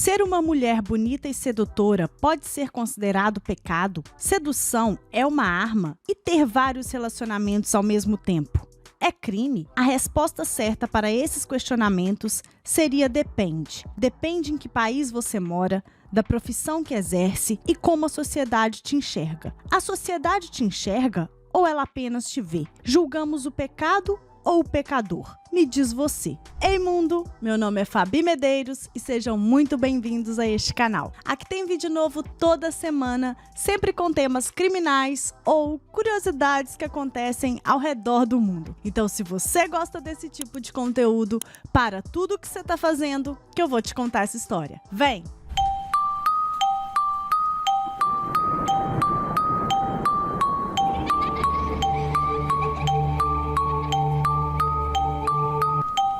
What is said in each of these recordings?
Ser uma mulher bonita e sedutora pode ser considerado pecado? Sedução é uma arma? E ter vários relacionamentos ao mesmo tempo é crime? A resposta certa para esses questionamentos seria depende. Depende em que país você mora, da profissão que exerce e como a sociedade te enxerga. A sociedade te enxerga ou ela apenas te vê? Julgamos o pecado ou o pecador? Me diz você. Ei mundo, meu nome é Fabi Medeiros e sejam muito bem-vindos a este canal. Aqui tem vídeo novo toda semana, sempre com temas criminais ou curiosidades que acontecem ao redor do mundo. Então se você gosta desse tipo de conteúdo, para tudo que você está fazendo que eu vou te contar essa história. Vem!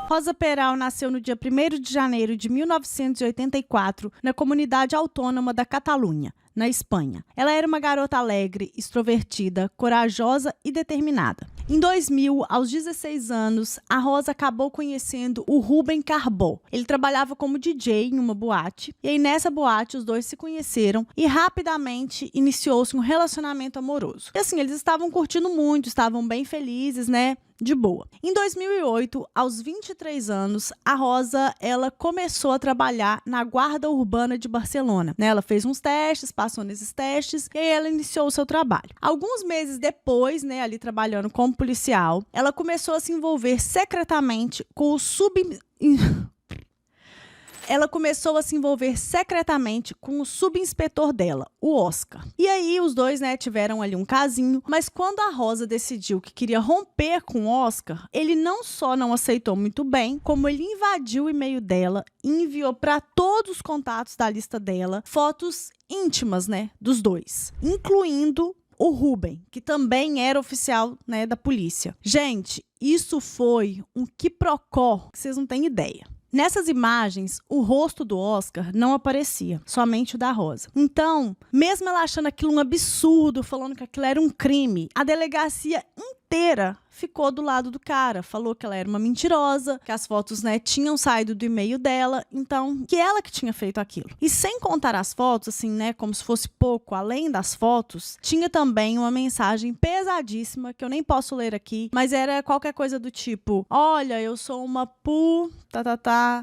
Rosa Peral nasceu no dia 1º de janeiro de 1984 na comunidade autônoma da Catalunha, na Espanha. Ela era uma garota alegre, extrovertida, corajosa e determinada. Em 2000, aos 16 anos, a Rosa acabou conhecendo o Rubem Carbó. Ele trabalhava como DJ em uma boate, e aí nessa boate os dois se conheceram e rapidamente iniciou-se um relacionamento amoroso. E assim, eles estavam curtindo muito, estavam bem felizes, né? De boa. Em 2008, aos 23 anos, a Rosa, ela começou a trabalhar na Guarda Urbana de Barcelona, né? Ela fez uns testes, passou nesses testes e aí ela iniciou o seu trabalho. Alguns meses depois, né, ali trabalhando como policial, ela começou a se envolver secretamente com o subinspetor dela, o Oscar. E aí os dois, né, tiveram ali um casinho, mas quando a Rosa decidiu que queria romper com o Oscar, ele não só não aceitou muito bem, como ele invadiu o e-mail dela e enviou para todos os contatos da lista dela fotos íntimas, né, dos dois, incluindo o Rubem, que também era oficial, né, da polícia. Gente, isso foi um quiprocó que vocês não têm ideia. Nessas imagens, o rosto do Oscar não aparecia, somente o da Rosa. Então, mesmo ela achando aquilo um absurdo, falando que aquilo era um crime, a delegacia inteira ficou do lado do cara, falou que ela era uma mentirosa, que as fotos, né, tinham saído do e-mail dela, então, que ela que tinha feito aquilo. E sem contar as fotos, assim, né, como se fosse pouco, além das fotos, tinha também uma mensagem pesadíssima, que eu nem posso ler aqui, mas era qualquer coisa do tipo, olha, eu sou uma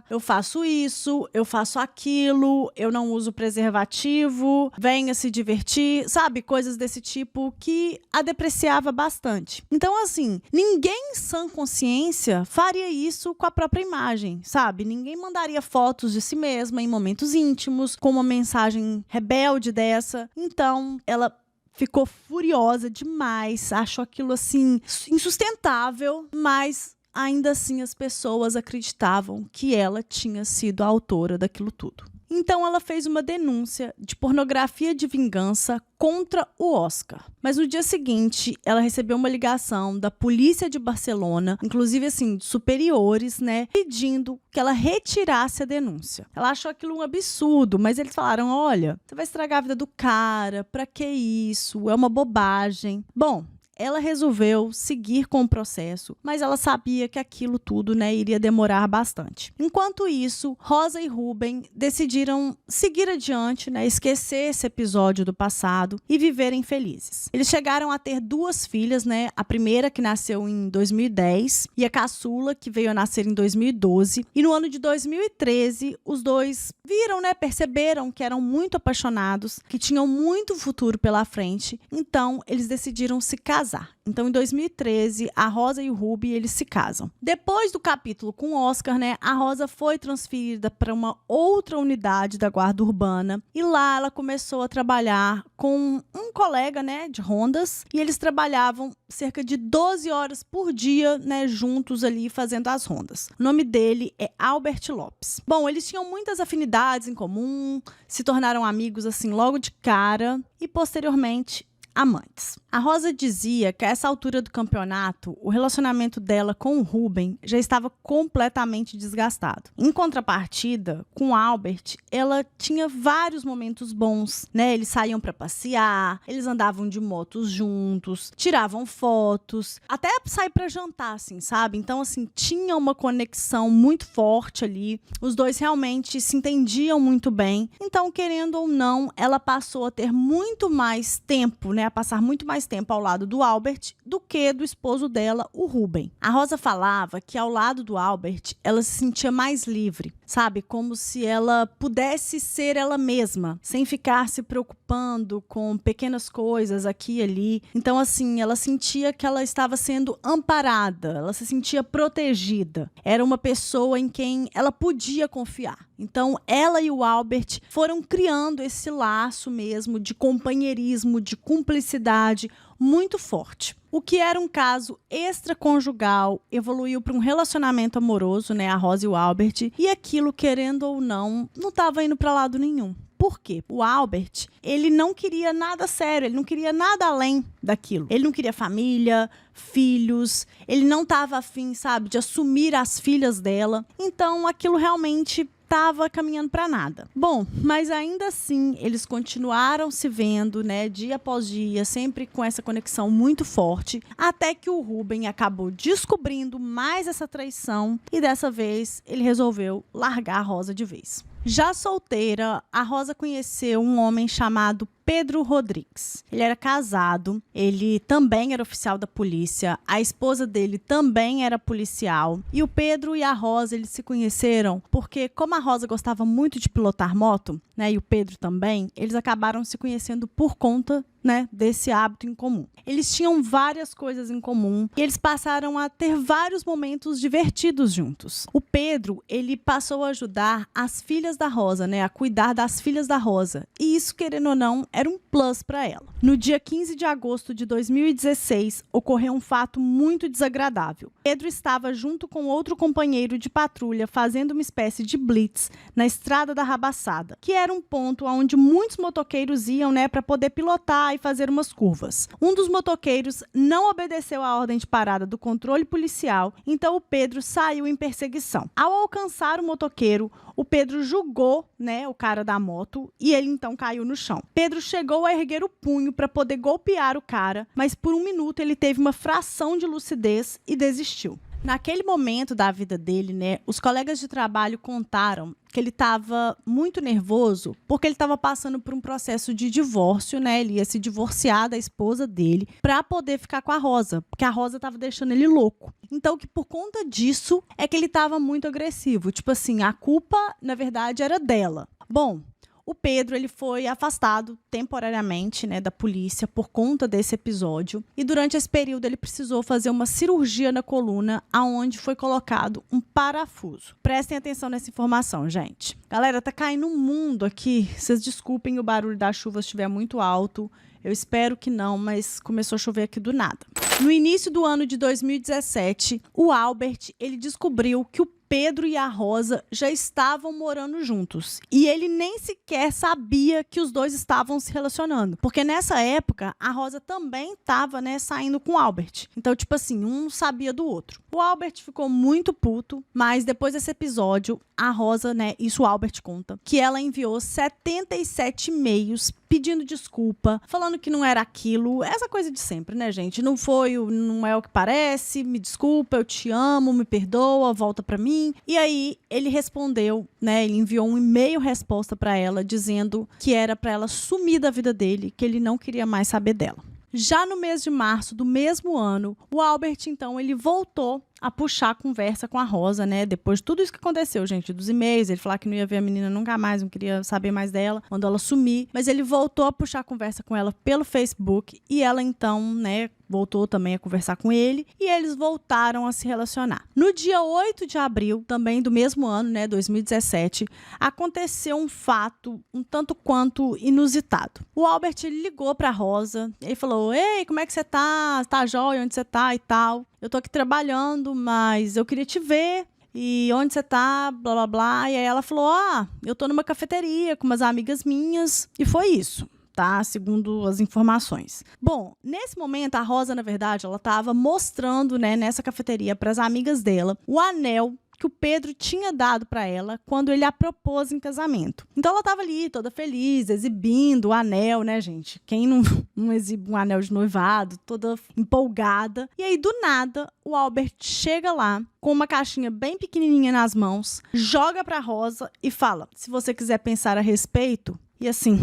eu faço isso, eu faço aquilo, eu não uso preservativo, venha se divertir, sabe, coisas desse tipo que a depreciava bastante. Então, assim, ninguém em sã consciência faria isso com a própria imagem, sabe? Ninguém mandaria fotos de si mesma em momentos íntimos, com uma mensagem rebelde dessa. Então, ela ficou furiosa demais, achou aquilo, assim, insustentável, mas ainda assim as pessoas acreditavam que ela tinha sido a autora daquilo tudo. Então ela fez uma denúncia de pornografia de vingança contra o Oscar. Mas no dia seguinte, ela recebeu uma ligação da polícia de Barcelona, inclusive assim, superiores, né, pedindo que ela retirasse a denúncia. Ela achou aquilo um absurdo, mas eles falaram, olha, você vai estragar a vida do cara, pra que isso? É uma bobagem. Bom, ela resolveu seguir com o processo, mas ela sabia que aquilo tudo, né, iria demorar bastante. Enquanto isso, Rosa e Rubem decidiram seguir adiante, né, esquecer esse episódio do passado e viverem felizes. Eles chegaram a ter duas filhas, né, a primeira que nasceu em 2010 e a caçula que veio a nascer em 2012. E no ano de 2013, os dois viram, né, perceberam que eram muito apaixonados, que tinham muito futuro pela frente. Então, eles decidiram se casar. Então, em 2013, a Rosa e o Rubem, eles se casam. Depois do capítulo com o Oscar, né, a Rosa foi transferida para uma outra unidade da Guarda Urbana e lá ela começou a trabalhar com um colega, né, de rondas, e eles trabalhavam cerca de 12 horas por dia, né, juntos ali fazendo as rondas. O nome dele é Albert Lopes. Bom, eles tinham muitas afinidades em comum, se tornaram amigos assim logo de cara e posteriormente amantes. A Rosa dizia que a essa altura do campeonato, o relacionamento dela com o Ruben já estava completamente desgastado. Em contrapartida, com o Albert, ela tinha vários momentos bons, né? Eles saíam para passear, eles andavam de motos juntos, tiravam fotos, até sair para jantar, assim, sabe? Então, assim, tinha uma conexão muito forte ali. Os dois realmente se entendiam muito bem. Então, querendo ou não, ela passou a ter muito mais tempo, né? A passar muito mais tempo ao lado do Albert do que do esposo dela, o Ruben. A Rosa falava que ao lado do Albert, ela se sentia mais livre, sabe? Como se ela pudesse ser ela mesma, sem ficar se preocupando com pequenas coisas aqui e ali. Então, assim, ela sentia que ela estava sendo amparada, ela se sentia protegida. Era uma pessoa em quem ela podia confiar. Então, ela e o Albert foram criando esse laço mesmo de companheirismo, de cumplicidade muito forte. O que era um caso extraconjugal evoluiu para um relacionamento amoroso, né, a Rosa e o Albert, e aquilo, querendo ou não estava indo para lado nenhum. Por quê? O Albert, ele não queria nada sério, ele não queria nada além daquilo. Ele não queria família, filhos, ele não estava afim, sabe, de assumir as filhas dela. Então, aquilo realmente estava caminhando para nada. Bom, mas ainda assim, eles continuaram se vendo, né, dia após dia, sempre com essa conexão muito forte, até que o Ruben acabou descobrindo mais essa traição e dessa vez ele resolveu largar a Rosa de vez. Já solteira, a Rosa conheceu um homem chamado Pedro Rodrigues. Ele era casado, ele também era oficial da polícia, a esposa dele também era policial. E o Pedro e a Rosa, eles se conheceram porque, como a Rosa gostava muito de pilotar moto, né, e o Pedro também, eles acabaram se conhecendo por conta, né, desse hábito em comum. Eles tinham várias coisas em comum e eles passaram a ter vários momentos divertidos juntos. O Pedro, ele passou a ajudar as filhas da Rosa, né, a cuidar das filhas da Rosa. E isso, querendo ou não, era um plus para ela. No dia 15 de agosto de 2016, ocorreu um fato muito desagradável. Pedro estava junto com outro companheiro de patrulha fazendo uma espécie de blitz na Estrada da Rabaçada, que era um ponto onde muitos motoqueiros iam, né, para poder pilotar e fazer umas curvas. Um dos motoqueiros não obedeceu à ordem de parada do controle policial, então o Pedro saiu em perseguição. Ao alcançar o motoqueiro, o Pedro jogou, né, o cara da moto e ele então caiu no chão. Pedro chegou a erguer o punho para poder golpear o cara, mas por um minuto ele teve uma fração de lucidez e desistiu. Naquele momento da vida dele, né, os colegas de trabalho contaram que ele estava muito nervoso porque ele estava passando por um processo de divórcio, né? Ele ia se divorciar da esposa dele para poder ficar com a Rosa, porque a Rosa estava deixando ele louco. Então, que por conta disso é que ele estava muito agressivo. Tipo assim, a culpa, na verdade, era dela. Bom, o Pedro, ele foi afastado temporariamente, né, da polícia por conta desse episódio. E durante esse período ele precisou fazer uma cirurgia na coluna, aonde foi colocado um parafuso. Prestem atenção nessa informação, gente. Galera, tá caindo um mundo aqui. Vocês desculpem o barulho da chuva se estiver muito alto. Eu espero que não, mas começou a chover aqui do nada. No início do ano de 2017, o Albert, ele descobriu que o Pedro e a Rosa já estavam morando juntos. E ele nem sequer sabia que os dois estavam se relacionando. Porque nessa época, a Rosa também estava, né, saindo com o Albert. Então, tipo assim, um sabia do outro. O Albert ficou muito puto, mas depois desse episódio, a Rosa, né, isso o Albert conta, que ela enviou 77 e-mails pedindo desculpa, falando que não era aquilo. Essa coisa de sempre, né, gente? Não foi, não é o que parece, me desculpa, eu te amo, me perdoa, volta pra mim. E aí ele respondeu, né, ele enviou um e-mail resposta para ela dizendo que era para ela sumir da vida dele, que ele não queria mais saber dela. Já no mês de março do mesmo ano, o Albert, então, ele voltou a puxar a conversa com a Rosa, né? Depois de tudo isso que aconteceu, gente, dos e-mails, ele falou que não ia ver a menina nunca mais, não queria saber mais dela, mandou ela sumir. Mas ele voltou a puxar a conversa com ela pelo Facebook e ela, então, né, voltou também a conversar com ele e eles voltaram a se relacionar. No dia 8 de abril, também do mesmo ano, né, 2017, aconteceu um fato um tanto quanto inusitado. O Albert, ele ligou pra Rosa, ele falou: "Ei, como é que você tá? Tá jóia? Onde você tá e tal? Eu tô aqui trabalhando, mas eu queria te ver. E onde você tá? Blá, blá, blá." E aí ela falou: "Ah, eu tô numa cafeteria com umas amigas minhas." E foi isso. tá? Segundo as informações. Bom, nesse momento, a Rosa, na verdade, ela estava mostrando, né, nessa cafeteria para as amigas dela o anel que o Pedro tinha dado para ela quando ele a propôs em casamento. Então ela estava ali toda feliz, exibindo o anel, né, gente? Quem não exibe um anel de noivado, toda empolgada. E aí, do nada, o Albert chega lá com uma caixinha bem pequenininha nas mãos, joga para Rosa e fala: se você quiser pensar a respeito. E assim,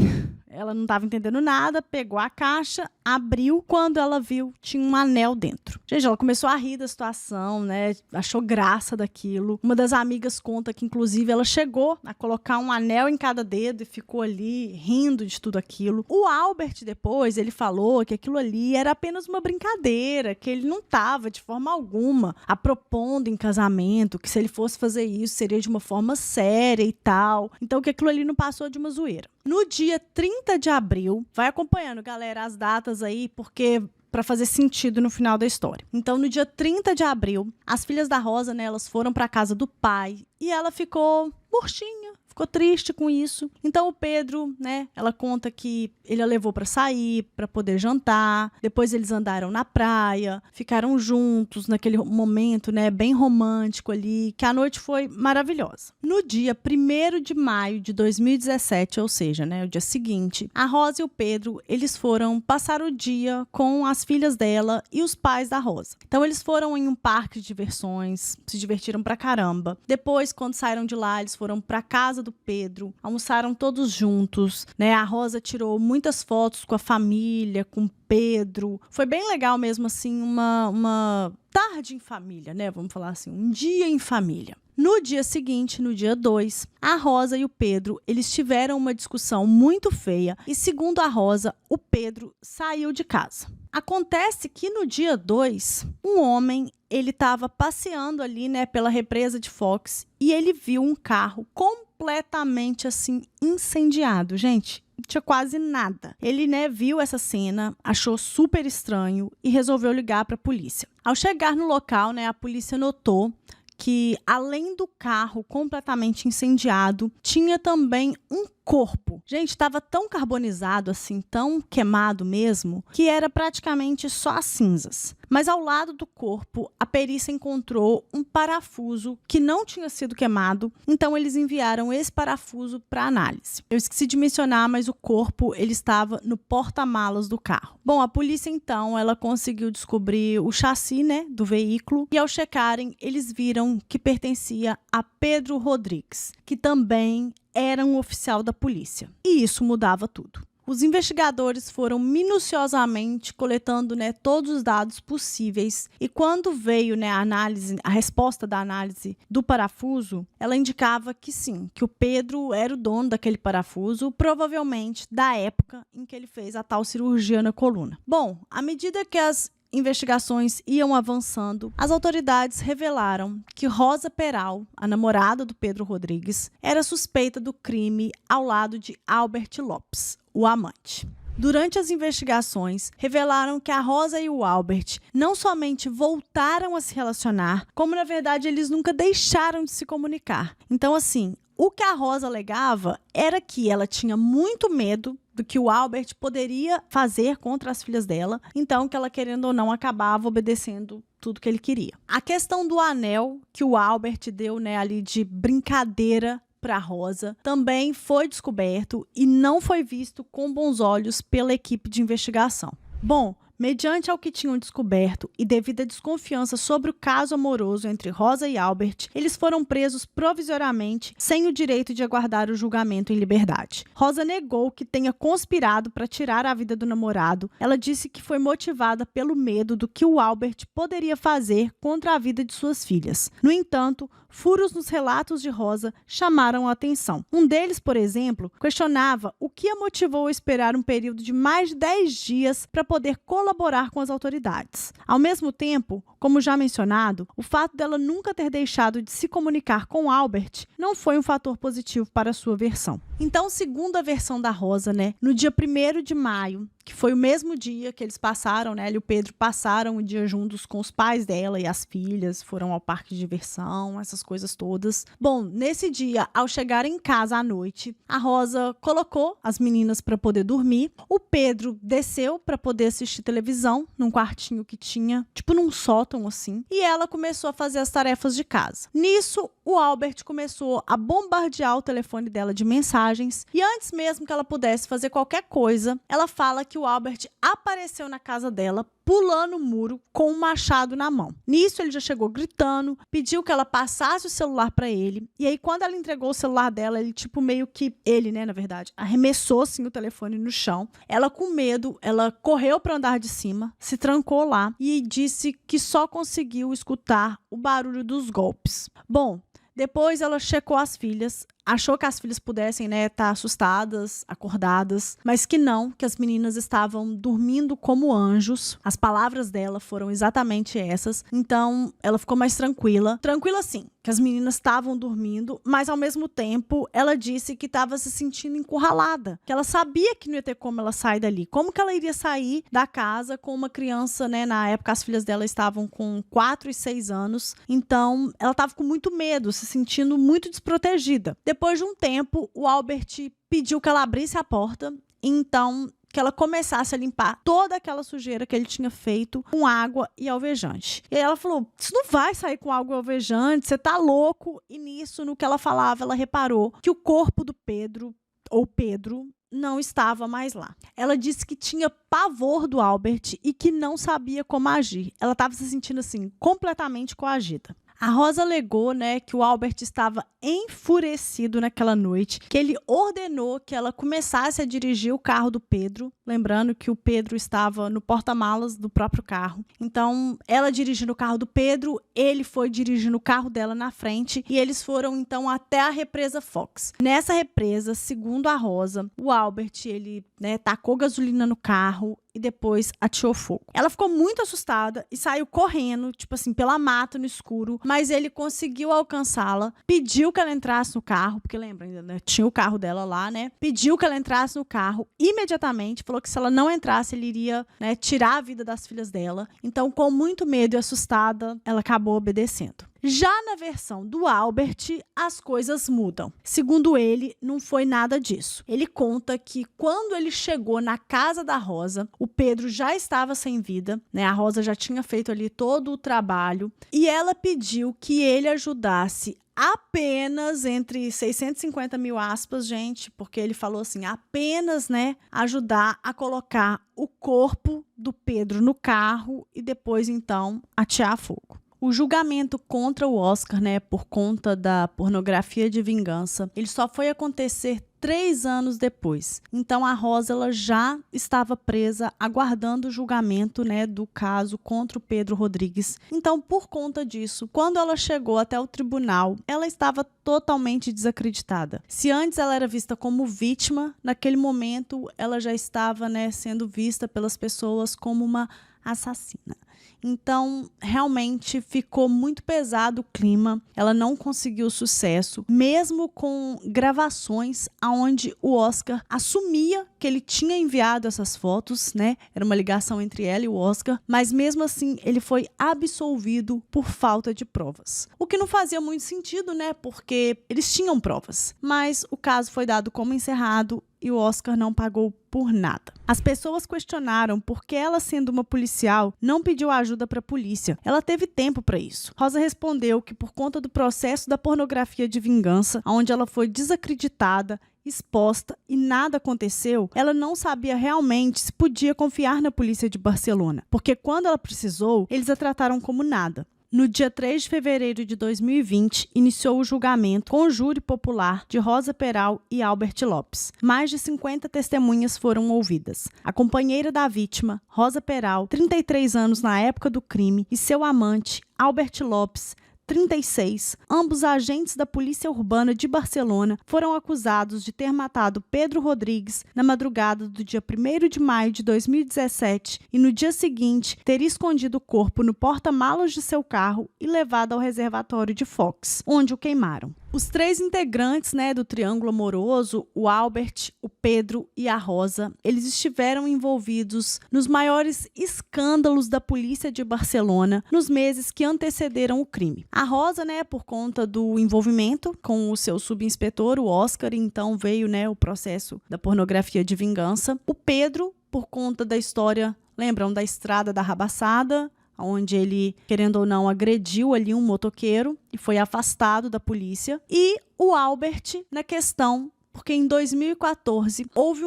ela não estava entendendo nada, pegou a caixa, abriu. Quando ela viu, tinha um anel dentro. Gente, ela começou a rir da situação, né? Achou graça daquilo. Uma das amigas conta que, inclusive, ela chegou a colocar um anel em cada dedo e ficou ali rindo de tudo aquilo. O Albert, depois, ele falou que aquilo ali era apenas uma brincadeira, que ele não estava, de forma alguma, a propondo em casamento, que se ele fosse fazer isso, seria de uma forma séria e tal. Então, que aquilo ali não passou de uma zoeira. No dia 30 de abril, vai acompanhando, galera, as datas aí, porque para fazer sentido no final da história. Então, no dia 30 de abril, as filhas da Rosa, né, elas foram para casa do pai e ela ficou murchinha, ficou triste com isso. Então, o Pedro, né, ela conta que ele a levou para sair, para poder jantar. Depois eles andaram na praia, ficaram juntos naquele momento, né, bem romântico ali, que a noite foi maravilhosa. No dia 1º de maio de 2017, ou seja, né, o dia seguinte, a Rosa e o Pedro, eles foram passar o dia com as filhas dela e os pais da Rosa. Então, eles foram em um parque de diversões, se divertiram pra caramba. Depois, quando saíram de lá, eles foram pra casa do Pedro, almoçaram todos juntos, né? A Rosa tirou muitas fotos com a família, com o Pedro. Foi bem legal mesmo, assim, uma tarde em família, né? Vamos falar assim, um dia em família. No dia seguinte, no dia 2, a Rosa e o Pedro, eles tiveram uma discussão muito feia e, segundo a Rosa, o Pedro saiu de casa. Acontece que no dia 2, um homem, ele estava passeando ali, né, pela represa de Fox e ele viu um carro completamente, assim, incendiado. Gente, não tinha quase nada. Ele, né, viu essa cena, achou super estranho e resolveu ligar para a polícia. Ao chegar no local, né, a polícia notou que, além do carro completamente incendiado, tinha também um corpo. Gente, estava tão carbonizado, assim, tão queimado mesmo, que era praticamente só as cinzas. Mas ao lado do corpo, a perícia encontrou um parafuso que não tinha sido queimado, então eles enviaram esse parafuso para análise. Eu esqueci de mencionar, mas o corpo, ele estava no porta-malas do carro. Bom, a polícia, então, ela conseguiu descobrir o chassi, né, do veículo, e ao checarem, eles viram que pertencia a Pedro Rodrigues, que também era um oficial da polícia. E isso mudava tudo. Os investigadores foram minuciosamente coletando, né, todos os dados possíveis e quando veio, né, a resposta da análise do parafuso, ela indicava que sim, que o Pedro era o dono daquele parafuso, provavelmente da época em que ele fez a tal cirurgia na coluna. Bom, à medida que as investigações iam avançando, as autoridades revelaram que Rosa Peral, a namorada do Pedro Rodrigues, era suspeita do crime ao lado de Albert Lopes, o amante. Durante as investigações, revelaram que a Rosa e o Albert não somente voltaram a se relacionar, como na verdade eles nunca deixaram de se comunicar. Então, assim, o que a Rosa alegava era que ela tinha muito medo do que o Albert poderia fazer contra as filhas dela, então que ela, querendo ou não, acabava obedecendo tudo que ele queria. A questão do anel que o Albert deu, né, ali de brincadeira para Rosa, também foi descoberto e não foi visto com bons olhos pela equipe de investigação. Bom, mediante ao que tinham descoberto e devido à desconfiança sobre o caso amoroso entre Rosa e Albert, eles foram presos provisoriamente sem o direito de aguardar o julgamento em liberdade. Rosa negou que tenha conspirado para tirar a vida do namorado. Ela disse que foi motivada pelo medo do que o Albert poderia fazer contra a vida de suas filhas. No entanto, furos nos relatos de Rosa chamaram a atenção. Um deles, por exemplo, questionava o que a motivou a esperar um período de mais de 10 dias para poder colaborar com as autoridades. Ao mesmo tempo, como já mencionado, o fato dela nunca ter deixado de se comunicar com Albert não foi um fator positivo para a sua versão. Então, segundo a versão da Rosa, né, no dia 1º de maio, que foi o mesmo dia que eles passaram, né? Ela e o Pedro passaram o dia juntos com os pais dela e as filhas, foram ao parque de diversão, essas coisas todas. Bom, nesse dia, ao chegar em casa à noite, a Rosa colocou as meninas para poder dormir. O Pedro desceu para poder assistir televisão num quartinho que tinha, tipo num sótão assim, e ela começou a fazer as tarefas de casa. Nisso, o Albert começou a bombardear o telefone dela de mensagens e antes mesmo que ela pudesse fazer qualquer coisa, ela fala que o Albert apareceu na casa dela, pulando o muro com um machado na mão. Nisso, ele já chegou gritando, pediu que ela passasse o celular para ele. E aí, quando ela entregou o celular dela, ele meio que... Ele, né, na verdade, arremessou, assim, o telefone no chão. Ela, com medo, ela correu para o andar de cima, se trancou lá e disse que só conseguiu escutar o barulho dos golpes. Bom, depois ela checou as filhas, achou que as filhas pudessem, né, estar assustadas, acordadas, mas que não, que as meninas estavam dormindo como anjos. As palavras dela foram exatamente essas. Então, ela ficou mais tranquila. Tranquila, sim, que as meninas estavam dormindo, mas ao mesmo tempo, ela disse que estava se sentindo encurralada, que ela sabia que não ia ter como ela sair dali. Como que ela iria sair da casa com uma criança, né? Na época, as filhas dela estavam com 4 e 6 anos. Então, ela estava com muito medo, se sentindo muito desprotegida. Depois de um tempo, o Albert pediu que ela abrisse a porta, então que ela começasse a limpar toda aquela sujeira que ele tinha feito com água e alvejante. E aí ela falou, isso não vai sair com água e alvejante, você tá louco? E nisso, no que ela falava, ela reparou que o corpo do Pedro, ou Pedro, não estava mais lá. Ela disse que tinha pavor do Albert e que não sabia como agir. Ela estava se sentindo assim, completamente coagida. A Rosa alegou, né, que o Albert estava enfurecido naquela noite, que ele ordenou que ela começasse a dirigir o carro do Pedro, lembrando que o Pedro estava no porta-malas do próprio carro. Então, ela dirigindo o carro do Pedro, ele foi dirigindo o carro dela na frente e eles foram, então, até a represa Fox. Nessa represa, segundo a Rosa, o Albert, ele, né, tacou gasolina no carro e depois ateou fogo. Ela ficou muito assustada e saiu correndo, tipo assim, pela mata no escuro, mas ele conseguiu alcançá-la, pediu que ela entrasse no carro, porque lembra, ainda, né, tinha o carro dela lá, né? Pediu que ela entrasse no carro imediatamente, falou que se ela não entrasse, ele iria, né, tirar a vida das filhas dela. Então, com muito medo e assustada, ela acabou obedecendo. Já na versão do Albert, as coisas mudam. Segundo ele, não foi nada disso. Ele conta que quando ele chegou na casa da Rosa, o Pedro já estava sem vida, né? A Rosa já tinha feito ali todo o trabalho e ela pediu que ele ajudasse apenas, entre 650 mil aspas, gente, porque ele falou assim, apenas, né, ajudar a colocar o corpo do Pedro no carro e depois, então, atear fogo. O julgamento contra o Oscar, né, por conta da pornografia de vingança, ele só foi acontecer 3 anos depois. Então, a Rosa ela já estava presa, aguardando o julgamento, né, do caso contra o Pedro Rodrigues. Então, por conta disso, quando ela chegou até o tribunal, ela estava totalmente desacreditada. Se antes ela era vista como vítima, naquele momento ela já estava, né, sendo vista pelas pessoas como uma assassina. Então, realmente ficou muito pesado o clima, ela não conseguiu sucesso, mesmo com gravações onde o Oscar assumia que ele tinha enviado essas fotos, né? Era uma ligação entre ela e o Oscar, mas mesmo assim ele foi absolvido por falta de provas. O que não fazia muito sentido, né? Porque eles tinham provas, mas o caso foi dado como encerrado e o Oscar não pagou por nada. As pessoas questionaram por que ela, sendo uma policial, não pediu ajuda para a polícia. Ela teve tempo para isso. Rosa respondeu que por conta do processo da pornografia de vingança, onde ela foi desacreditada, exposta e nada aconteceu, ela não sabia realmente se podia confiar na polícia de Barcelona, porque quando ela precisou, eles a trataram como nada. No dia 3 de fevereiro de 2020, iniciou o julgamento com o júri popular de Rosa Peral e Albert Lopes. Mais de 50 testemunhas foram ouvidas. A companheira da vítima, Rosa Peral, 33 anos na época do crime, e seu amante, Albert Lopes, 36, ambos agentes da Polícia Urbana de Barcelona, foram acusados de ter matado Pedro Rodrigues na madrugada do dia 1º de maio de 2017 e no dia seguinte ter escondido o corpo no porta-malas de seu carro e levado ao reservatório de Fox, onde o queimaram. Os 3 integrantes, né, do triângulo amoroso, o Albert, o Pedro e a Rosa, eles estiveram envolvidos nos maiores escândalos da polícia de Barcelona nos meses que antecederam o crime. A Rosa, né, por conta do envolvimento com o seu subinspetor, o Oscar, então veio, né, o processo da pornografia de vingança. O Pedro, por conta da história, lembram da Estrada da Rabassada, onde ele, querendo ou não, agrediu ali um motoqueiro e foi afastado da polícia. E o Albert, na questão, porque em 2014 houve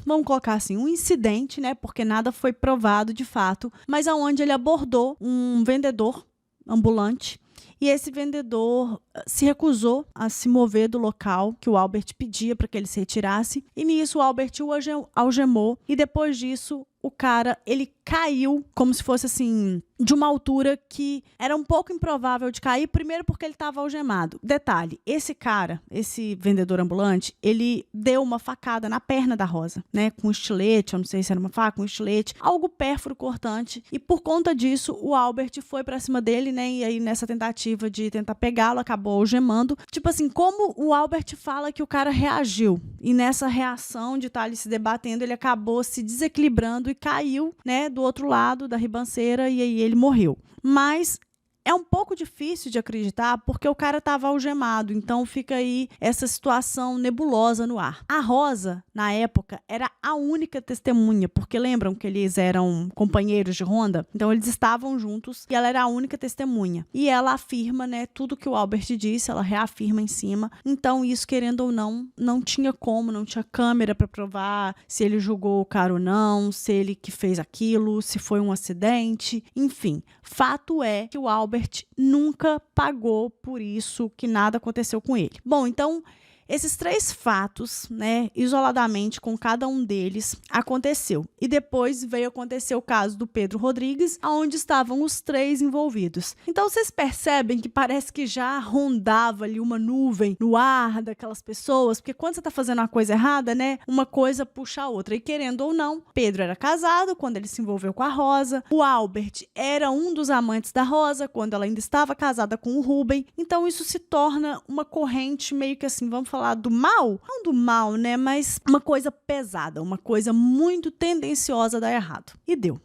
vamos colocar assim, um incidente, né? Porque nada foi provado de fato, mas aonde ele abordou um vendedor ambulante. E esse vendedor se recusou a se mover do local que o Albert pedia para que ele se retirasse. E nisso o Albert o algemou. E depois disso, o cara, ele caiu como se fosse assim, de uma altura que era um pouco improvável de cair, primeiro porque ele estava algemado. Detalhe, esse cara, esse vendedor ambulante, ele deu uma facada na perna da Rosa, né, com um estilete, eu não sei se era uma faca, um estilete, algo pérfuro cortante, e por conta disso, o Albert foi pra cima dele, né, e aí nessa tentativa de tentar pegá-lo, acabou algemando. Tipo assim, como o Albert fala que o cara reagiu, e nessa reação de estar ali se debatendo, ele acabou se desequilibrando e caiu, né, do outro lado da ribanceira, e aí ele morreu. Mas é um pouco difícil de acreditar porque o cara estava algemado, então fica aí essa situação nebulosa no ar. A Rosa, na época, era a única testemunha, porque lembram que eles eram companheiros de ronda? Então eles estavam juntos e ela era a única testemunha. E ela afirma, né, tudo que o Albert disse, ela reafirma em cima. Então isso, querendo ou não, não tinha como, não tinha câmera para provar se ele julgou o cara ou não, se ele que fez aquilo, se foi um acidente, enfim. Fato é que o Albert nunca pagou por isso, que nada aconteceu com ele. Bom, então, esses 3 fatos, né, isoladamente com cada um deles, aconteceu. E depois veio acontecer o caso do Pedro Rodrigues, onde estavam os 3 envolvidos. Então, vocês percebem que parece que já rondava ali uma nuvem no ar daquelas pessoas, porque quando você está fazendo uma coisa errada, né, uma coisa puxa a outra. E querendo ou não, Pedro era casado quando ele se envolveu com a Rosa, o Albert era um dos amantes da Rosa quando ela ainda estava casada com o Rubem. Então, isso se torna uma corrente meio que assim, vamos falar do mal? Não do mal, né? Mas uma coisa pesada, uma coisa muito tendenciosa a dar errado. E deu.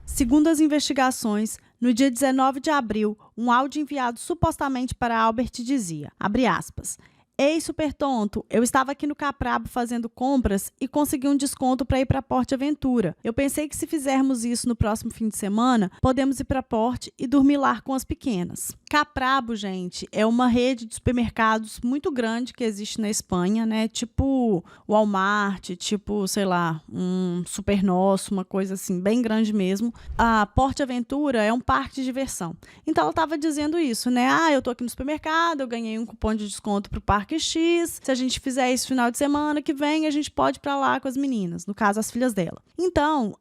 Segundo as investigações, no dia 19 de abril, um áudio enviado supostamente para Albert dizia, abre aspas, ei, super tonto, eu estava aqui no Caprabo fazendo compras e consegui um desconto para ir para Porto Aventura. Eu pensei que se fizermos isso no próximo fim de semana, podemos ir para Porto e dormir lá com as pequenas. Caprabo, gente, é uma rede de supermercados muito grande que existe na Espanha, né? Tipo Walmart, tipo, sei lá, um Super Nosso, uma coisa assim, bem grande mesmo. A Porto Aventura é um parque de diversão. Então, ela estava dizendo isso, né? Ah, eu tô aqui no supermercado, eu ganhei um cupom de desconto pro Parque X. Se a gente fizer isso final de semana que vem, a gente pode ir pra lá com as meninas, no caso, as filhas dela. Então,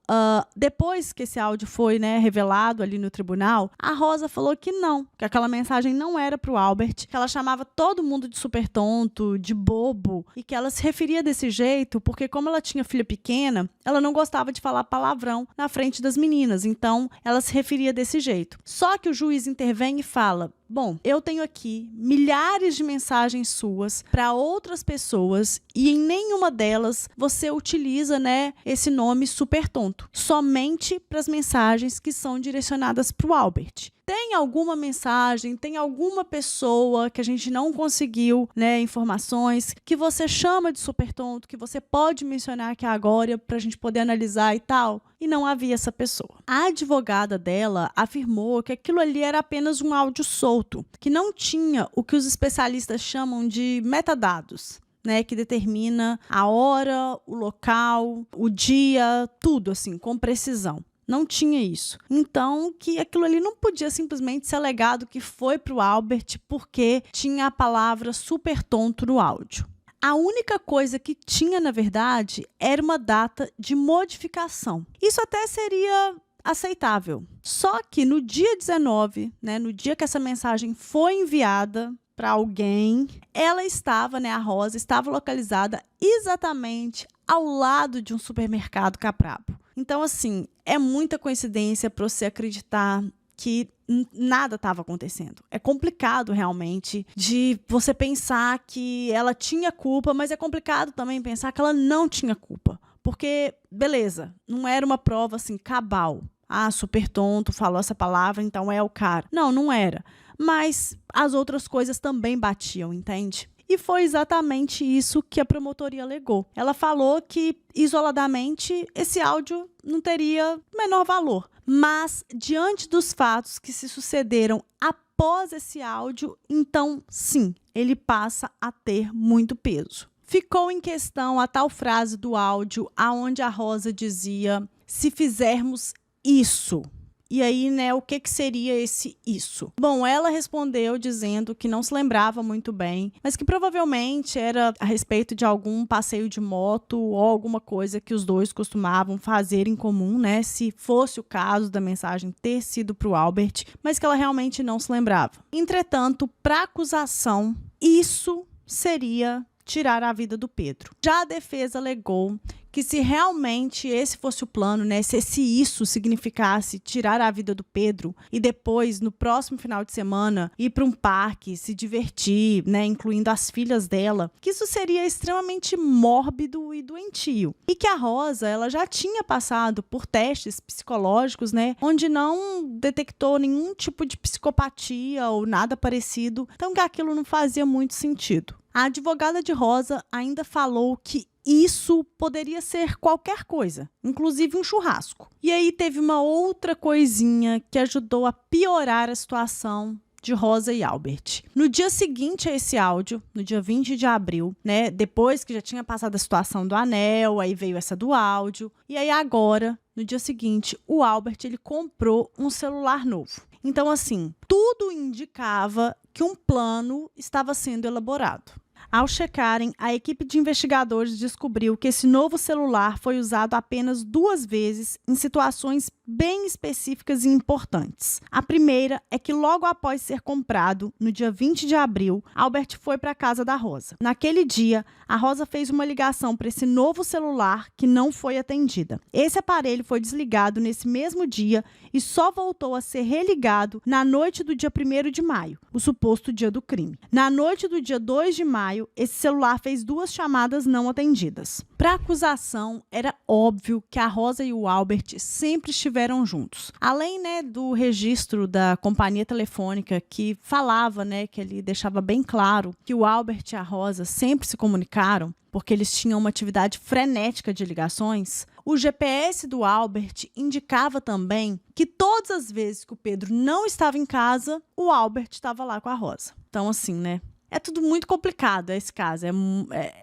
depois que esse áudio foi, né, revelado ali no tribunal, a Rosa falou que não, que aquela mensagem não era pro Albert, que ela chamava todo mundo de super tonto, de bobo, e que ela se referia desse jeito porque, como ela tinha filha pequena, ela não gostava de falar palavrão na frente das meninas, então ela se referia desse jeito. Só que o juiz intervém e fala, bom, eu tenho aqui milhares de mensagens suas para outras pessoas e em nenhuma delas você utiliza, né, esse nome super tonto. Somente para as mensagens que são direcionadas para o Albert. Tem alguma mensagem, tem alguma pessoa que a gente não conseguiu, né, informações, que você chama de super tonto, que você pode mencionar aqui agora para a gente poder analisar e tal? E não havia essa pessoa. A advogada dela afirmou que aquilo ali era apenas um áudio solto, que não tinha o que os especialistas chamam de metadados, né, que determina a hora, o local, o dia, tudo assim, com precisão. Não tinha isso. Então, que aquilo ali não podia simplesmente ser alegado que foi para o Albert porque tinha a palavra super tonto no áudio. A única coisa que tinha, na verdade, era uma data de modificação. Isso até seria aceitável. Só que no dia 19, né, no dia que essa mensagem foi enviada para alguém, ela estava, né, a Rosa, estava localizada exatamente ao lado de um supermercado Caprabo. Então, assim, é muita coincidência para você acreditar que nada estava acontecendo. É complicado realmente de você pensar que ela tinha culpa, mas é complicado também pensar que ela não tinha culpa. Porque, beleza, não era uma prova assim, cabal. Super tonto, falou essa palavra, então é o cara. Não, não era. Mas as outras coisas também batiam, entende? E foi exatamente isso que a promotoria alegou. Ela falou que, isoladamente, esse áudio não teria menor valor. Mas, diante dos fatos que se sucederam após esse áudio, então, sim, ele passa a ter muito peso. Ficou em questão a tal frase do áudio, aonde a Rosa dizia, se fizermos isso. E aí, né, o que seria esse isso? Bom, ela respondeu dizendo que não se lembrava muito bem, mas que provavelmente era a respeito de algum passeio de moto ou alguma coisa que os dois costumavam fazer em comum, né? Se fosse o caso da mensagem ter sido para o Albert, mas que ela realmente não se lembrava. Entretanto, para a acusação, isso seria tirar a vida do Pedro. Já a defesa alegou que se realmente esse fosse o plano, né, se isso significasse tirar a vida do Pedro e depois, no próximo final de semana, ir para um parque, se divertir, né, incluindo as filhas dela, que isso seria extremamente mórbido e doentio. E que a Rosa, ela já tinha passado por testes psicológicos, né, onde não detectou nenhum tipo de psicopatia ou nada parecido, então que aquilo não fazia muito sentido. A advogada de Rosa ainda falou que isso poderia ser qualquer coisa, inclusive um churrasco. E aí teve uma outra coisinha que ajudou a piorar a situação de Rosa e Albert. No dia seguinte a esse áudio, no dia 20 de abril, né, depois que já tinha passado a situação do anel, aí veio essa do áudio, e aí agora, no dia seguinte, o Albert ele comprou um celular novo. Então, assim, tudo indicava que um plano estava sendo elaborado. Ao checarem, a equipe de investigadores descobriu que esse novo celular foi usado apenas 2 vezes em situações bem específicas e importantes. A primeira é que logo após ser comprado, no dia 20 de abril, Albert foi para a casa da Rosa. Naquele dia, a Rosa fez uma ligação para esse novo celular que não foi atendida. Esse aparelho foi desligado nesse mesmo dia e só voltou a ser religado na noite do dia 1º de maio, o suposto dia do crime. Na noite do dia 2 de maio, esse celular fez 2 chamadas não atendidas. Para a acusação, era óbvio que a Rosa e o Albert sempre estiveram juntos. Além, né, do registro da companhia telefônica que falava, né, que ele deixava bem claro que o Albert e a Rosa sempre se comunicaram, porque eles tinham uma atividade frenética de ligações, o GPS do Albert indicava também que todas as vezes que o Pedro não estava em casa, o Albert estava lá com a Rosa. Então, assim, né? É tudo muito complicado esse caso.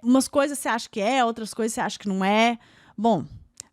Umas coisas você acha que é, outras coisas você acha que não é. Bom,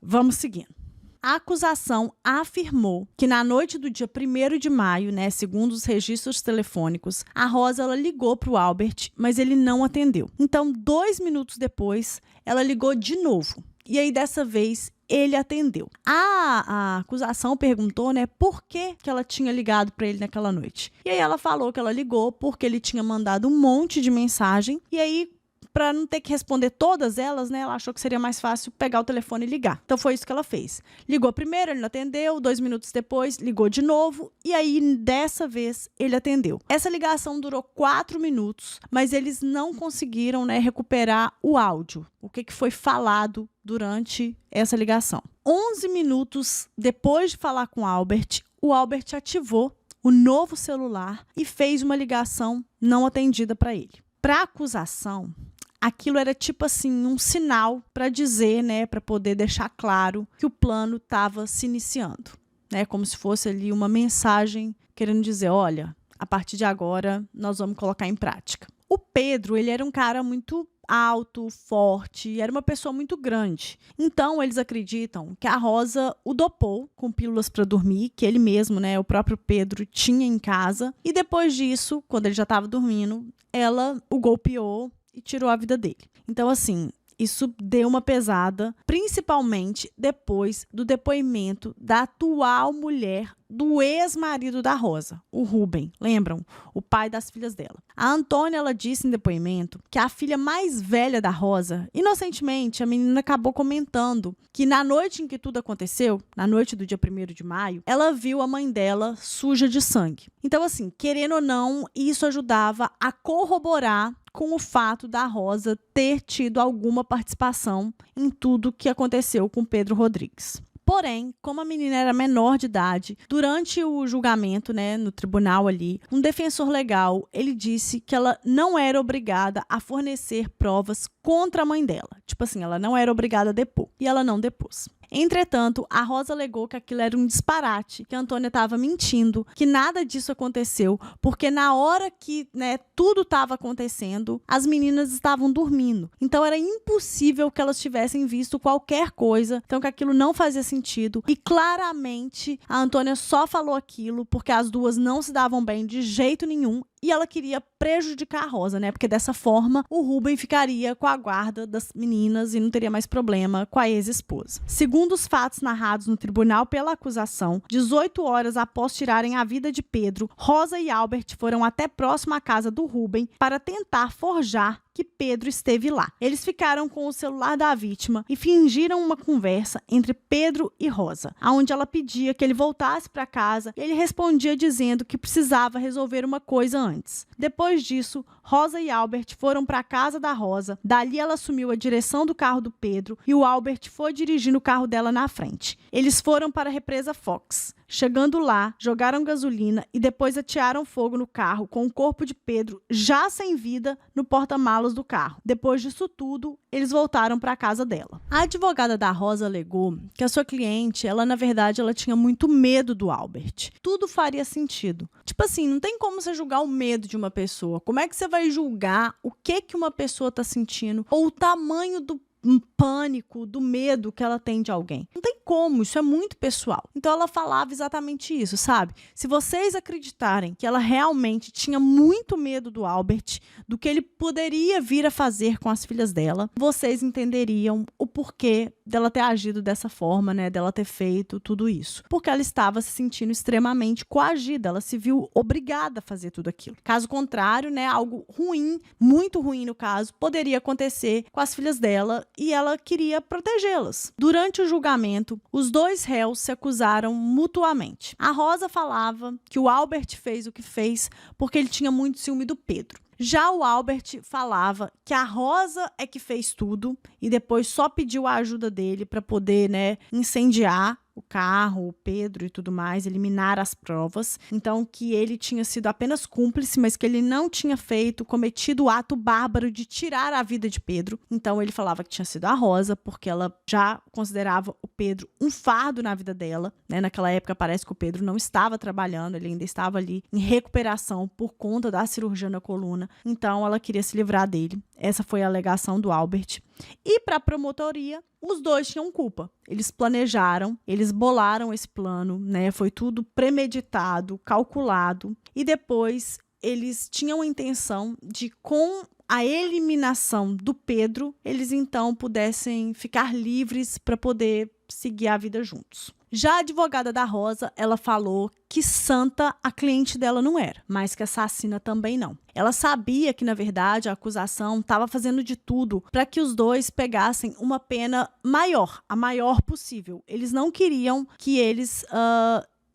vamos seguindo. A acusação afirmou que na noite do dia 1º de maio, né, segundo os registros telefônicos, a Rosa ela ligou para o Albert, mas ele não atendeu. Então, 2 minutos depois, ela ligou de novo. E aí, dessa vez, ele atendeu. A acusação perguntou, né, por que ela tinha ligado para ele naquela noite. E aí ela falou que ela ligou porque ele tinha mandado um monte de mensagem. E aí, para não ter que responder todas elas, né, ela achou que seria mais fácil pegar o telefone e ligar. Então foi isso que ela fez. Ligou primeiro, ele não atendeu, 2 minutos depois, ligou de novo, e aí dessa vez ele atendeu. Essa ligação durou 4 minutos, mas eles não conseguiram, né, recuperar o áudio, o que foi falado durante essa ligação. 11 minutos depois de falar com o Albert ativou o novo celular e fez uma ligação não atendida para ele. Para a acusação, aquilo era tipo assim, um sinal para dizer, né, para poder deixar claro que o plano estava se iniciando, né, como se fosse ali uma mensagem querendo dizer, olha, a partir de agora nós vamos colocar em prática. O Pedro, ele era um cara muito alto, forte, era uma pessoa muito grande. Então, eles acreditam que a Rosa o dopou com pílulas para dormir, que ele mesmo, né, o próprio Pedro, tinha em casa. E depois disso, quando ele já estava dormindo, ela o golpeou e tirou a vida dele. Então, assim, isso deu uma pesada, principalmente depois do depoimento da atual mulher do ex-marido da Rosa, o Rubem, lembram? O pai das filhas dela. A Antônia, ela disse em depoimento que a filha mais velha da Rosa, inocentemente, a menina acabou comentando que na noite em que tudo aconteceu, na noite do dia 1º de maio, ela viu a mãe dela suja de sangue. Então, assim, querendo ou não, isso ajudava a corroborar com o fato da Rosa ter tido alguma participação em tudo que aconteceu com Pedro Rodrigues. Porém, como a menina era menor de idade, durante o julgamento, né, no tribunal ali, um defensor legal, ele disse que ela não era obrigada a fornecer provas contra a mãe dela. Tipo assim, ela não era obrigada a depor. E ela não depôs. Entretanto, a Rosa alegou que aquilo era um disparate, que a Antônia estava mentindo, que nada disso aconteceu, porque na hora que, né, tudo estava acontecendo, as meninas estavam dormindo. Então era impossível que elas tivessem visto qualquer coisa, então que aquilo não fazia sentido. E claramente a Antônia só falou aquilo porque as duas não se davam bem de jeito nenhum. E ela queria prejudicar a Rosa, né? Porque dessa forma o Rubem ficaria com a guarda das meninas e não teria mais problema com a ex-esposa. Segundo os fatos narrados no tribunal pela acusação, 18 horas após tirarem a vida de Pedro, Rosa e Albert foram até próximo à casa do Rubem para tentar forjar que Pedro esteve lá. Eles ficaram com o celular da vítima e fingiram uma conversa entre Pedro e Rosa, onde ela pedia que ele voltasse para casa e ele respondia dizendo que precisava resolver uma coisa antes. Depois disso, Rosa e Albert foram para a casa da Rosa, dali ela assumiu a direção do carro do Pedro e o Albert foi dirigindo o carro dela na frente. Eles foram para a represa Fox. Chegando lá, jogaram gasolina e depois atearam fogo no carro com o corpo de Pedro já sem vida no porta-malas do carro. Depois disso tudo, eles voltaram para a casa dela. A advogada da Rosa alegou que a sua cliente, na verdade, ela tinha muito medo do Albert. Tudo faria sentido. Tipo assim, não tem como você julgar o medo de uma pessoa. Como é que você vai julgar o que uma pessoa está sentindo ou o tamanho do pânico, do medo que ela tem de alguém? Não tem como, isso é muito pessoal. Então ela falava exatamente isso, sabe? Se vocês acreditarem que ela realmente tinha muito medo do Albert, do que ele poderia vir a fazer com as filhas dela, vocês entenderiam o porquê dela ter agido dessa forma, né? Dela ter feito tudo isso. Porque ela estava se sentindo extremamente coagida, ela se viu obrigada a fazer tudo aquilo. Caso contrário, né? Algo ruim, muito ruim no caso, poderia acontecer com as filhas dela e ela queria protegê-las. Durante o julgamento, os dois réus se acusaram mutuamente. A Rosa falava que o Albert fez o que fez porque ele tinha muito ciúme do Pedro. Já o Albert falava que a Rosa é que fez tudo e depois só pediu a ajuda dele para poder, né, incendiar o carro, o Pedro e tudo mais, eliminar as provas. Então, que ele tinha sido apenas cúmplice, mas que ele não tinha cometido o ato bárbaro de tirar a vida de Pedro. Então, ele falava que tinha sido a Rosa, porque ela já considerava o Pedro um fardo na vida dela, né? Naquela época, parece que o Pedro não estava trabalhando, ele ainda estava ali em recuperação por conta da cirurgia na coluna. Então, ela queria se livrar dele. Essa foi a alegação do Albert. E para a promotoria, os dois tinham culpa. Eles planejaram, eles bolaram esse plano, né? Foi tudo premeditado, calculado. E depois eles tinham a intenção de, com a eliminação do Pedro, eles então pudessem ficar livres para poder seguir a vida juntos. Já a advogada da Rosa, ela falou que santa a cliente dela não era, mas que assassina também não. Ela sabia que, na verdade, a acusação estava fazendo de tudo para que os dois pegassem uma pena maior, a maior possível. Eles não queriam que eles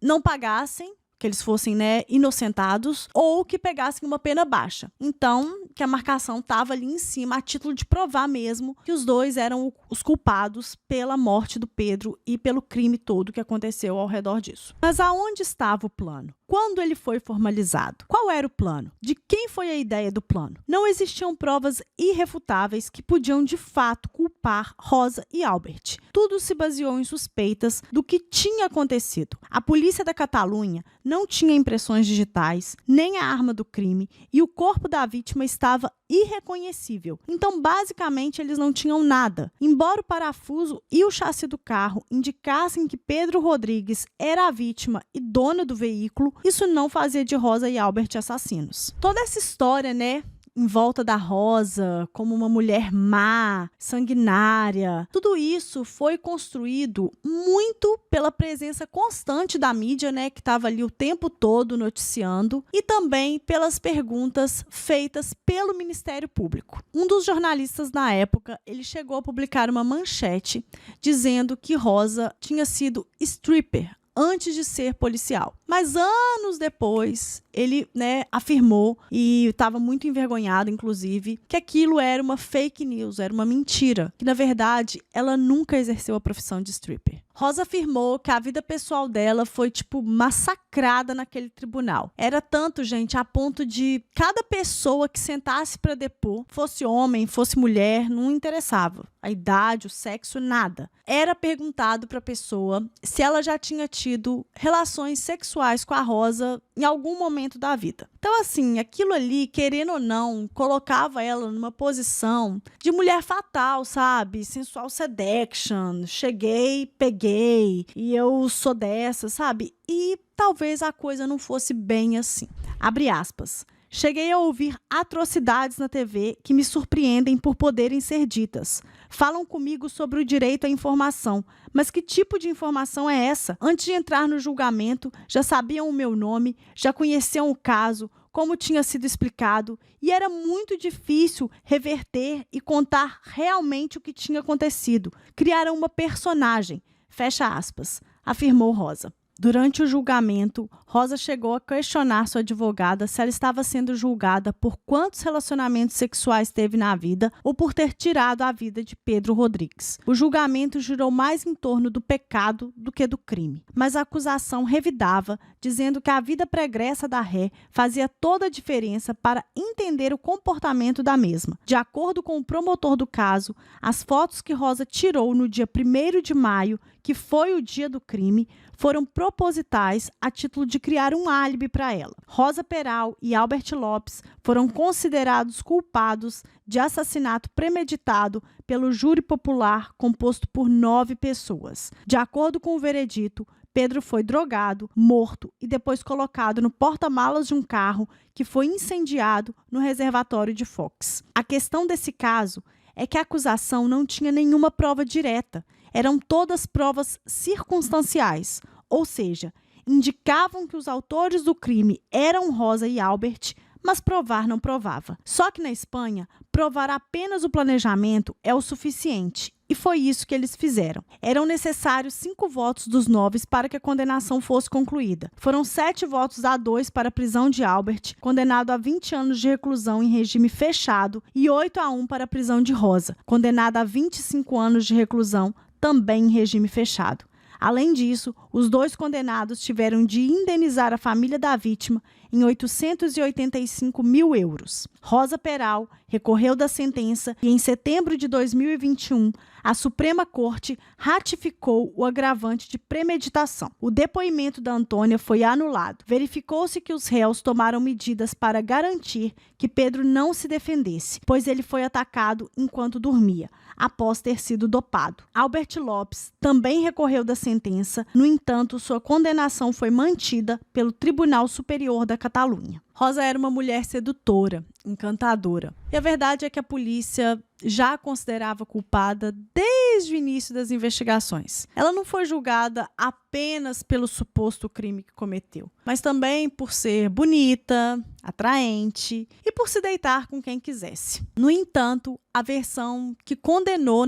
não pagassem, que eles fossem, né, inocentados, ou que pegassem uma pena baixa. Então, que a marcação estava ali em cima, a título de provar mesmo que os dois eram os culpados pela morte do Pedro e pelo crime todo que aconteceu ao redor disso. Mas aonde estava o plano? Quando ele foi formalizado? Qual era o plano? De quem foi a ideia do plano? Não existiam provas irrefutáveis que podiam de fato culpar Rosa e Albert. Tudo se baseou em suspeitas do que tinha acontecido. A polícia da Catalunha não tinha impressões digitais, nem a arma do crime, e o corpo da vítima estava irreconhecível. Então, basicamente, eles não tinham nada. Embora o parafuso e o chassi do carro indicassem que Pedro Rodrigues era a vítima e dona do veículo, isso não fazia de Rosa e Albert assassinos. Toda essa história, né, em volta da Rosa como uma mulher má, sanguinária. Tudo isso foi construído muito pela presença constante da mídia, né, que estava ali o tempo todo noticiando, e também pelas perguntas feitas pelo Ministério Público. Um dos jornalistas na época, ele chegou a publicar uma manchete dizendo que Rosa tinha sido stripper antes de ser policial. Mas anos depois, ele, afirmou, e estava muito envergonhado, inclusive, que aquilo era uma fake news, era uma mentira, que na verdade ela nunca exerceu a profissão de stripper. Rosa afirmou que a vida pessoal dela foi, massacrada naquele tribunal. Era tanto, gente, a ponto de cada pessoa que sentasse para depor, fosse homem, fosse mulher, não interessava. A idade, o sexo, nada. Era perguntado para a pessoa se ela já tinha tido relações sexuais com a Rosa em algum momento da vida. Então, assim, aquilo ali, querendo ou não, colocava ela numa posição de mulher fatal, sabe? Sensual seduction, cheguei, peguei, e eu sou dessa, sabe? E talvez a coisa não fosse bem assim. Abre aspas. Cheguei a ouvir atrocidades na TV que me surpreendem por poderem ser ditas. Falam comigo sobre o direito à informação. Mas que tipo de informação é essa? Antes de entrar no julgamento, já sabiam o meu nome, já conheciam o caso, como tinha sido explicado, e era muito difícil reverter e contar realmente o que tinha acontecido. Criaram uma personagem, fecha aspas, afirmou Rosa. Durante o julgamento, Rosa chegou a questionar sua advogada se ela estava sendo julgada por quantos relacionamentos sexuais teve na vida ou por ter tirado a vida de Pedro Rodrigues. O julgamento girou mais em torno do pecado do que do crime, mas a acusação revidava, dizendo que a vida pregressa da ré fazia toda a diferença para entender o comportamento da mesma. De acordo com o promotor do caso, as fotos que Rosa tirou no dia 1º de maio, que foi o dia do crime, foram propositais a título de criar um álibi para ela. Rosa Peral e Albert Lopes foram considerados culpados de assassinato premeditado pelo júri popular composto por 9 pessoas. De acordo com o veredito, Pedro foi drogado, morto e depois colocado no porta-malas de um carro que foi incendiado no reservatório de Fox. A questão desse caso é que a acusação não tinha nenhuma prova direta. Eram todas provas circunstanciais, ou seja, indicavam que os autores do crime eram Rosa e Albert, mas provar não provava. Só que na Espanha, provar apenas o planejamento é o suficiente, e foi isso que eles fizeram. Eram necessários 5 votos dos 9 para que a condenação fosse concluída. Foram 7 votos a 2 para a prisão de Albert, condenado a 20 anos de reclusão em regime fechado, e 8 a 1 para a prisão de Rosa, condenada a 25 anos de reclusão, também em regime fechado. Além disso, os 2 condenados tiveram de indenizar a família da vítima em 885 mil euros. Rosa Peral recorreu da sentença e, em setembro de 2021, a Suprema Corte ratificou o agravante de premeditação. O depoimento da Antônia foi anulado. Verificou-se que os réus tomaram medidas para garantir que Pedro não se defendesse, pois ele foi atacado enquanto dormia, após ter sido dopado. Albert Lopes também recorreu da sentença, no entanto, sua condenação foi mantida pelo Tribunal Superior da Catalunha. Rosa era uma mulher sedutora, encantadora. E a verdade é que a polícia já a considerava culpada desde o início das investigações. Ela não foi julgada apenas pelo suposto crime que cometeu, mas também por ser bonita, atraente e por se deitar com quem quisesse. No entanto, a versão que condenou,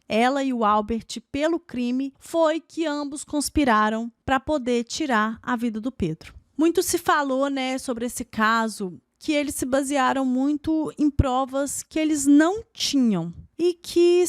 ela e o Albert pelo crime foi que ambos conspiraram para poder tirar a vida do Pedro. Muito se falou, sobre esse caso, que eles se basearam muito em provas que eles não tinham. E que,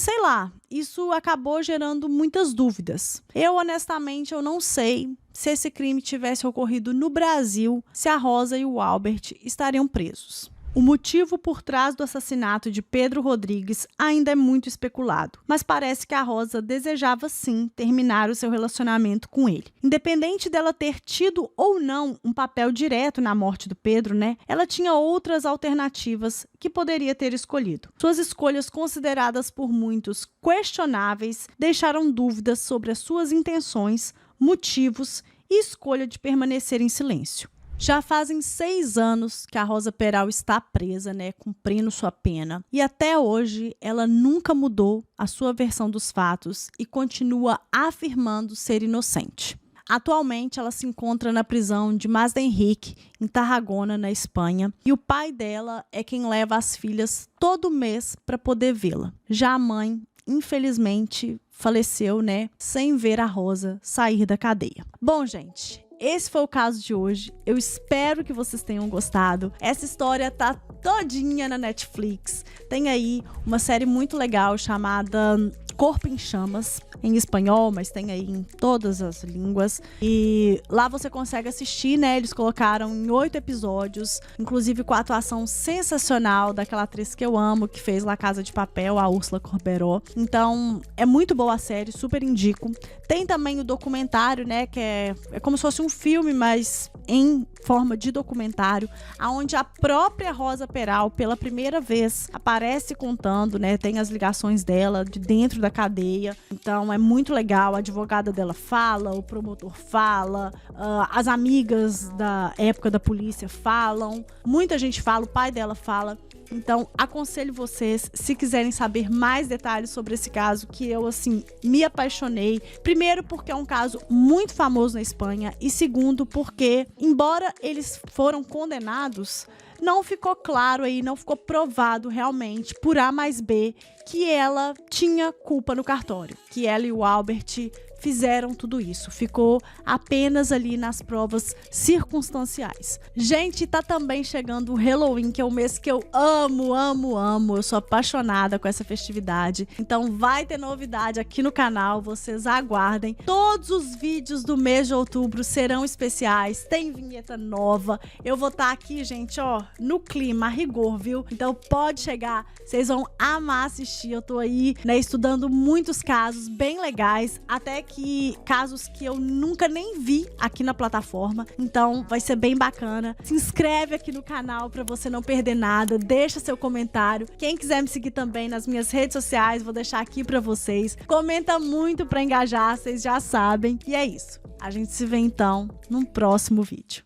isso acabou gerando muitas dúvidas. Honestamente, eu não sei se esse crime tivesse ocorrido no Brasil, se a Rosa e o Albert estariam presos. O motivo por trás do assassinato de Pedro Rodrigues ainda é muito especulado, mas parece que a Rosa desejava sim terminar o seu relacionamento com ele. Independente dela ter tido ou não um papel direto na morte do Pedro, ela tinha outras alternativas que poderia ter escolhido. Suas escolhas, consideradas por muitos questionáveis, deixaram dúvidas sobre as suas intenções, motivos e escolha de permanecer em silêncio. Já fazem 6 anos que a Rosa Peral está presa, né, cumprindo sua pena. E até hoje ela nunca mudou a sua versão dos fatos e continua afirmando ser inocente. Atualmente ela se encontra na prisão de Mas de Enrique, em Tarragona, na Espanha, e o pai dela é quem leva as filhas todo mês para poder vê-la. Já a mãe, infelizmente, faleceu, né, sem ver a Rosa sair da cadeia. Bom, gente, esse foi o caso de hoje. Eu espero que vocês tenham gostado. Essa história tá todinha na Netflix. Tem aí uma série muito legal chamada Corpo em Chamas, em espanhol, mas tem aí em todas as línguas. E lá você consegue assistir, né? Eles colocaram em 8 episódios, inclusive com a atuação sensacional daquela atriz que eu amo, que fez La Casa de Papel, a Úrsula Corberó. Então, é muito boa a série, super indico. Tem também o documentário, né? Que é como se fosse um filme, mas em forma de documentário, onde a própria Rosa Peral, pela primeira vez, aparece contando, né? Tem as ligações dela de dentro da cadeia. Então, é muito legal. A advogada dela fala, o promotor fala, as amigas da época da polícia falam, muita gente fala, o pai dela fala. Então, aconselho vocês, se quiserem saber mais detalhes sobre esse caso, que eu, assim, me apaixonei. Primeiro, porque é um caso muito famoso na Espanha. E segundo, porque, embora eles foram condenados, não ficou claro aí, não ficou provado realmente, por A mais B, que ela tinha culpa no cartório. Que ela e o Albert fizeram tudo isso. Ficou apenas ali nas provas circunstanciais. Gente, tá também chegando o Halloween, que é um mês que eu amo, amo, amo. Eu sou apaixonada com essa festividade. Então vai ter novidade aqui no canal, vocês aguardem. Todos os vídeos do mês de outubro serão especiais, tem vinheta nova. Eu vou estar aqui, gente, ó, no clima, a rigor, viu? Então pode chegar, vocês vão amar assistir. Eu tô aí, né, estudando muitos casos bem legais, até que casos que eu nunca nem vi aqui na plataforma. Então vai ser bem bacana. Se inscreve aqui no canal pra você não perder nada. Deixa seu comentário. Quem quiser me seguir também nas minhas redes sociais, vou deixar aqui pra vocês. Comenta muito pra engajar, vocês já sabem. E é isso. A gente se vê então num próximo vídeo.